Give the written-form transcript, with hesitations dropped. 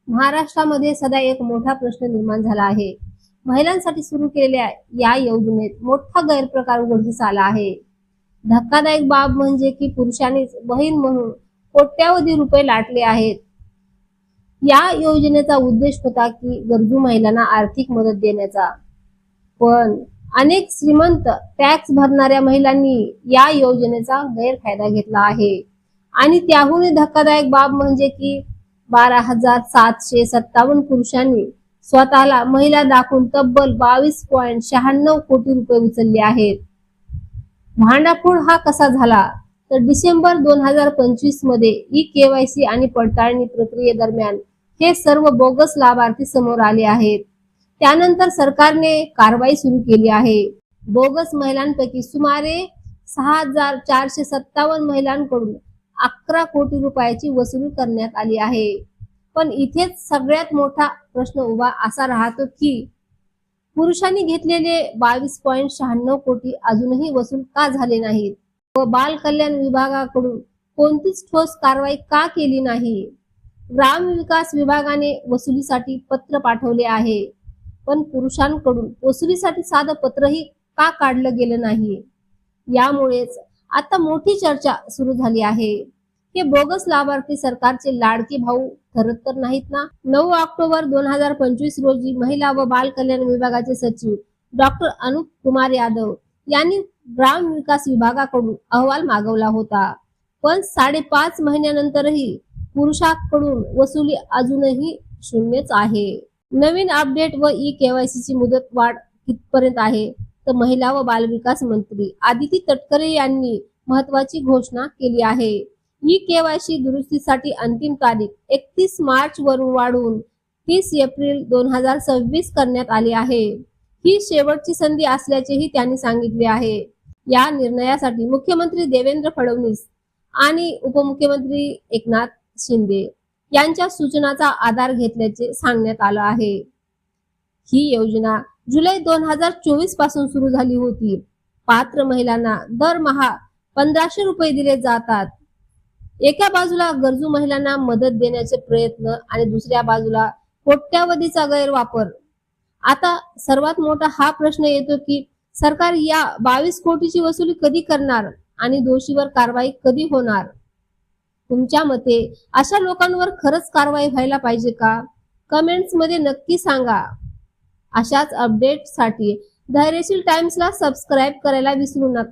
महाराष्ट्रामध्ये सध्या एक मोठा प्रश्न निर्माण झाला आहे. महिलांसाठी सुरू केलेल्या या योजनेत मोठा गैरप्रकार उघडकीस आला आहे. धक्कादायक बाब म्हणजे की पुरुषांनीच बहीण म्हणून कोट्यावधी रुपये लाटले आहेत. या योजनेचा उद्देश होता की गरजू महिलांना आर्थिक मदत देण्याचा, पण अनेक श्रीमंत टॅक्स भरणाऱ्या महिलांनी या योजनेचा गैरफायदा घेतला आहे. आणि त्याहूनही धक्कादायक बाब म्हणजे की 12,757 पुरुषांनी स्वतःला महिला दाखवून तब्बल 22.96 कोटी रुपये उचलले आहेत. भांडाफोड हा कसा झाला तर डिसेंबर 2025 मध्ये ई-केवायसी आणि पडताळणी प्रक्रियेदरम्यान हे सर्व बोगस लाभार्थी समोर आले आहेत. त्यानंतर सरकारने कारवाई सुरू केली आहे. बोगस महिलांपैकी सुमारे 6,457 महिलांकडून 11 कोटी रुपयाची वसुली करण्यात आली आहे. पण इथेच सगळ्यात मोठा प्रश्न उभा असा राहतो की पुरुषांनी घेतलेले 22.96 कोटी अजूनही वसूल का झाले नाहीत व बाल कल्याण विभागाकडून कोणतीच ठोस कारवाई का केली नाही. ग्राम विकास विभागाने वसुलीसाठी पत्र पाठवले आहे, पण पुरुषांकडून वसुलीसाठी साधं पत्रही का काढलं गेलं नाही. यामुळेच आता मोठी चर्चा सुरू झाली आहे. हे बोगस लाभार्थी सरकारचे लाडके भाऊ ठरत तर नाहीत ना. 9 ऑक्टोबर 2025 रोजी महिला व बाल कल्याण विभागाचे सचिव डॉक्टर अनुप कुमार यादव यांनी ग्राम विकास विभागाकडून अहवाल मागवला होता, पण 5.5 महिन्यानंतरही पुरुषांकडून वसुली अजूनही शून्यच आहे. नवीन अपडेट व ई-केवायसी ची मुदत वाढ कितपर्यंत आहे तर महिला व बालविकास मंत्री आदिती तटकरे यांनी महत्वाची घोषणा केली आहे. ई-केवायसी दुरुस्तीसाठी अंतिम तारीख 31 मार्च वरून वाढवून 30 एप्रिल 2026 करण्यात आली आहे. ही शेवटची संधी असल्याचेही त्यांनी सांगितले आहे. या निर्णयासाठी मुख्यमंत्री देवेंद्र फडणवीस आणि उपमुख्यमंत्री एकनाथ शिंदे यांच्या सूचनाचा आधार घेतल्याचे सांगण्यात आलं आहे. ही योजना जुलै 2024 पासून सुरू झाली होती. पात्र महिलांना दरमहा 1,500 रुपये दिले जातात. एका बाजूला गरजू महिलांना मदत देण्याचे प्रयत्न आणि दुसऱ्या बाजूला कोट्यावधीचा गैरवापर. आता सर्वात मोठा हा प्रश्न येतो की सरकार या 22 कोटीची वसुली कधी करणार आणि दोषीवर कारवाई कधी होणार. तुमच्या मते अशा लोकांवर खरंच कारवाई व्हायला पाहिजे का? कमेंट्स मध्ये नक्की सांगा. अशाच अपडेटसाठी धैर्यशील टाइम्सला सबस्क्राईब करायला विसरू नका.